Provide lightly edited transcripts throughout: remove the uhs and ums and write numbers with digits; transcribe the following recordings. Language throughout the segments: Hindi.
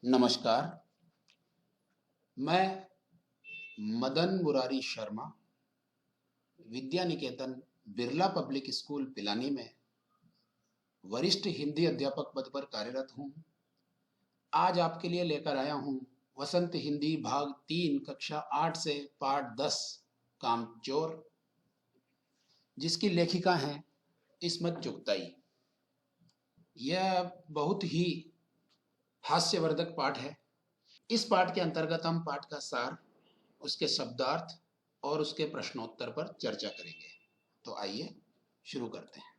नमस्कार। मैं मदन मुरारी शर्मा विद्या निकेतन बिरला पब्लिक स्कूल पिलानी में वरिष्ठ हिंदी अध्यापक पद पर कार्यरत हूँ। आज आपके लिए लेकर आया हूँ वसंत हिंदी भाग 3 कक्षा 8 से पाठ 10 कामचोर, जिसकी लेखिका हैं इस्मत चुगताई। यह बहुत ही हास्यवर्धक पाठ है। इस पाठ के अंतर्गत हम पाठ का सार, उसके शब्दार्थ और उसके प्रश्नोत्तर पर चर्चा करेंगे। तो आइए शुरू करते हैं।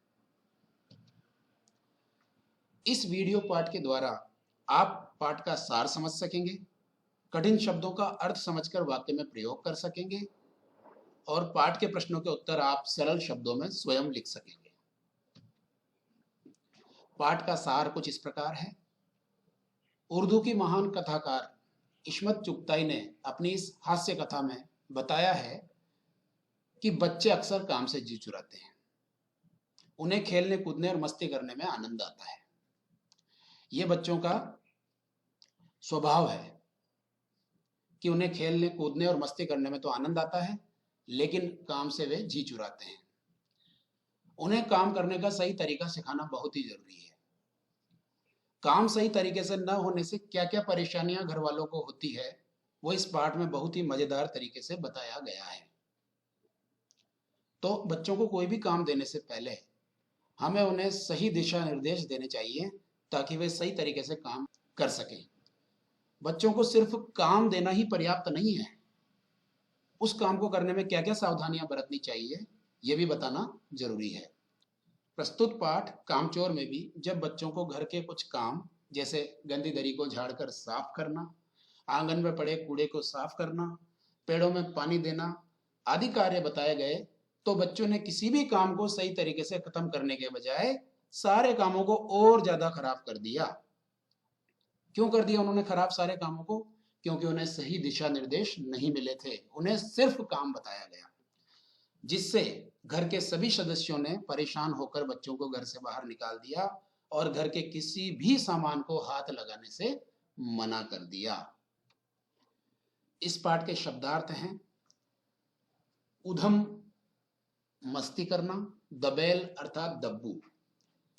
इस वीडियो पाठ के द्वारा आप पाठ का सार समझ सकेंगे, कठिन शब्दों का अर्थ समझकर वाक्य में प्रयोग कर सकेंगे और पाठ के प्रश्नों के उत्तर आप सरल शब्दों में स्वयं लिख सकेंगे। पाठ का सार कुछ इस प्रकार है। उर्दू की महान कथाकार इस्मत चुगताई ने अपनी इस हास्य कथा में बताया है कि बच्चे अक्सर काम से जी चुराते हैं। उन्हें खेलने कूदने और मस्ती करने में आनंद आता है। ये बच्चों का स्वभाव है कि उन्हें खेलने कूदने और मस्ती करने में तो आनंद आता है, लेकिन काम से वे जी चुराते हैं। उन्हें काम करने का सही तरीका सिखाना बहुत ही जरूरी है। काम सही तरीके से न होने से क्या क्या परेशानियां घर वालों को होती है, वो इस पाठ में बहुत ही मजेदार तरीके से बताया गया है। तो बच्चों को कोई भी काम देने से पहले हमें उन्हें सही दिशा निर्देश देने चाहिए ताकि वे सही तरीके से काम कर सकें। बच्चों को सिर्फ काम देना ही पर्याप्त नहीं है, उस काम को करने में क्या क्या सावधानियां बरतनी चाहिए यह भी बताना जरूरी है। प्रस्तुत पाठ कामचोर में भी जब बच्चों को घर के कुछ काम जैसे गंदी दरी को झाड़कर साफ करना, आंगन में पड़े कूड़े को साफ करना, पेड़ों में पानी देना आदि कार्य बताए गए, तो बच्चों ने किसी भी काम को सही तरीके से खत्म करने के बजाय सारे कामों को और ज्यादा खराब कर दिया। क्यों कर दिया उन्होंने खराब सारे कामों को? क्योंकि उन्हें सही दिशा निर्देश नहीं मिले थे। उन्हें सिर्फ काम बताया गया, जिससे घर के सभी सदस्यों ने परेशान होकर बच्चों को घर से बाहर निकाल दिया और घर के किसी भी सामान को हाथ लगाने से मना कर दिया। इस पाठ के शब्दार्थ हैं उधम मस्ती करना, दबेल अर्थात दब्बू,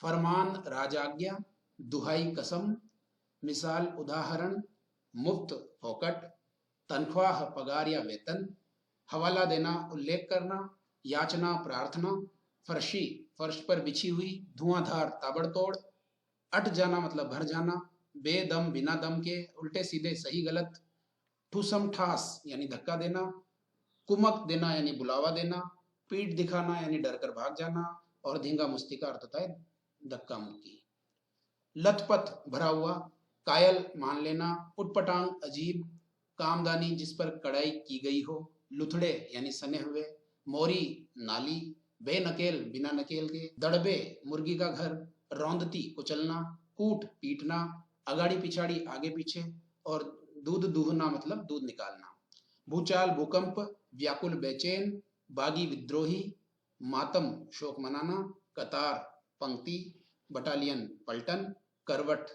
फरमान राजाज्ञा, दुहाई कसम, मिसाल उदाहरण, मुफ्त फोकट, तनख्वाह पगार या वेतन, हवाला देना उल्लेख करना, याचना प्रार्थना, फर्शी फर्श पर बिछी हुई, धुआंधार ताबड़तोड़, अट जाना मतलब भर जाना, बेदम बिना दम के, उल्टे सीधे सही गलत, ठूसम ठास यानी धक्का देना, कुमक देना यानी बुलावा देना, पीठ दिखाना यानी डर कर भाग जाना और धींगा मुस्ती का अर्थ होता है धक्का मुक्की। लथपथ भरा हुआ, कायल मान लेना, उटपटांग अजीब, कामदानी जिस पर कड़ाई की गई हो, लुथड़े यानी सने हुए, मोरी नाली, बेनकेल बिना नकेल के, दड़बे मुर्गी का घर, रौंदती कुचलना, कूट पीटना, अगाड़ी पिछाड़ी आगे पीछे और दूध दूहना मतलब दूध निकालना, भूचाल भूकंप, व्याकुल बेचैन, बागी विद्रोही, मातम शोक मनाना, कतार पंक्ति, बटालियन पलटन, करवट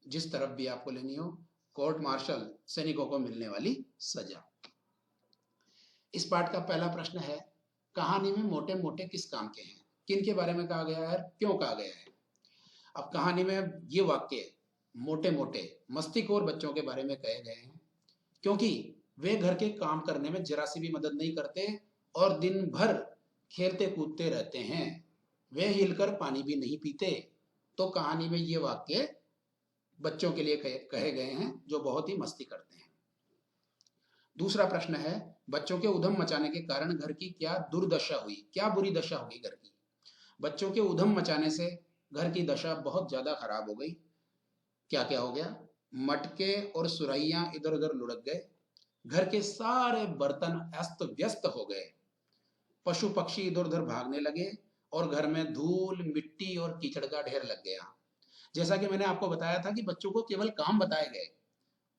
जिस तरफ भी आपको लेनी हो, कोर्ट मार्शल सैनिकों को मिलने वाली सजा। इस पाठ का पहला प्रश्न है, कहानी में मोटे मोटे किस काम के हैं? किन के बारे में कहा गया है, क्यों कहा गया है? अब कहानी में ये वाक्य मोटे मोटे मस्तीखोर बच्चों के बारे में कहे गए हैं, क्योंकि वे घर के काम करने में जरा सी भी मदद नहीं करते और दिन भर खेलते कूदते रहते हैं। वे हिलकर पानी भी नहीं पीते। तो कहानी में ये वाक्य बच्चों के लिए कहे गए हैं जो बहुत ही मस्ती करते हैं। दूसरा प्रश्न है, बच्चों के उधम मचाने के कारण घर की क्या दुर्दशा हुई, क्या बुरी दशा होगी घर की? बच्चों के उधम मचाने से घर की दशा बहुत ज्यादा खराब हो गई। क्या क्या हो गया? मटके और सुरहियां इधर उधर लुढ़क गए, घर के सारे बर्तन अस्त व्यस्त हो गए, पशु पक्षी इधर उधर भागने लगे और घर में धूल मिट्टी और कीचड़ का ढेर लग गया। जैसा कि मैंने आपको बताया था कि बच्चों को केवल काम बताए गए,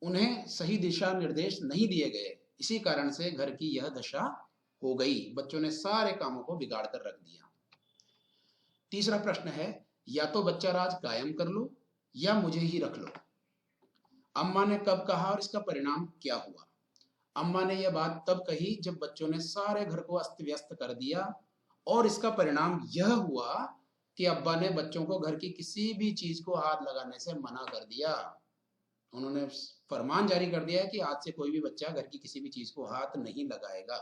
उन्हें सही दिशा निर्देश नहीं दिए गए, इसी कारण से घर की यह दशा हो गई। बच्चों ने सारे कामों को बिगाड़ कर रख दिया। तीसरा प्रश्न है, या तो बच्चा राज कायम कर लो या मुझे ही रख लो। अम्मा ने कब कहा और इसका परिणाम क्या हुआ? अम्मा ने यह बात तब कही जब बच्चों ने सारे घर को अस्त व्यस्त कर दिया और इसका परिणाम यह हुआ कि अब्बा ने बच्चों को घर की किसी भी चीज को हाथ लगाने से मना कर दिया। उन्होंने फरमान जारी कर दिया है कि आज से कोई भी बच्चा घर की किसी भी चीज को हाथ नहीं लगाएगा।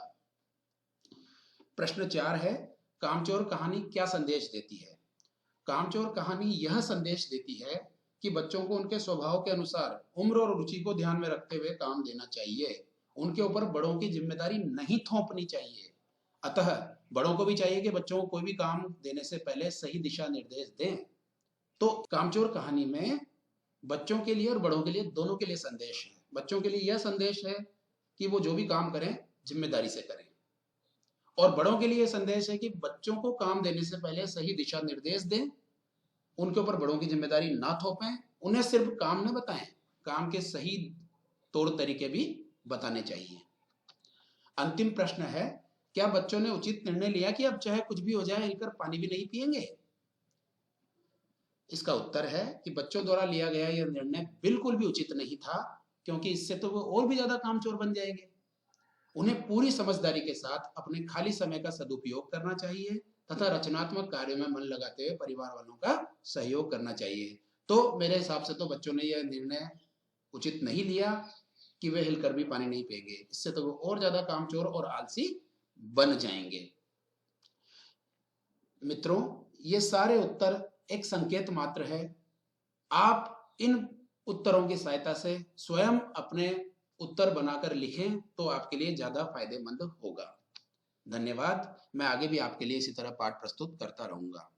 प्रश्न 4 है, कामचोर कहानी क्या संदेश देती है? कामचोर कहानी यह संदेश देती है कि बच्चों को उनके स्वभाव के अनुसार उम्र और रुचि को ध्यान में रखते हुए काम देना चाहिए। उनके ऊपर बड़ों की जिम्मेदारी नहीं थोपनी चाहिए। अतः बड़ों को भी चाहिए कि बच्चों को कोई भी काम देने से पहले सही दिशा निर्देश दें। तो कामचोर कहानी में बच्चों के लिए और बड़ों के लिए, दोनों के लिए संदेश है। बच्चों के लिए यह संदेश है कि वो जो भी काम करें जिम्मेदारी से करें, और बड़ों के लिए संदेश है कि बच्चों को काम देने से पहले सही दिशा निर्देश दें, उनके ऊपर बड़ों की जिम्मेदारी ना थोपें, उन्हें सिर्फ काम न बताएं, काम के सही तौर तरीके भी बताने चाहिए। अंतिम प्रश्न है, क्या बच्चों ने उचित निर्णय लिया कि अब चाहे कुछ भी हो जाए हिलकर पानी भी नहीं पिएंगे? इसका उत्तर है कि बच्चों द्वारा लिया गया यह निर्णय बिल्कुल भी उचित नहीं था, क्योंकि इससे तो वो और भी ज्यादा कामचोर बन जाएंगे। उन्हें पूरी समझदारी के साथ अपने खाली समय का सदुपयोग करना चाहिए तथा रचनात्मक कार्यों में मन लगाते हुए परिवार वालों का सहयोग करना चाहिए। तो मेरे हिसाब से तो बच्चों ने यह निर्णय उचित नहीं लिया कि वे हिलकर भी पानी नहीं पिएंगे। इससे तो वो और ज्यादा कामचोर और आलसी बन जाएंगे। मित्रों, ये सारे उत्तर एक संकेत मात्र है। आप इन उत्तरों की सहायता से स्वयं अपने उत्तर बनाकर लिखें तो आपके लिए ज्यादा फायदेमंद होगा। धन्यवाद। मैं आगे भी आपके लिए इसी तरह पाठ प्रस्तुत करता रहूंगा।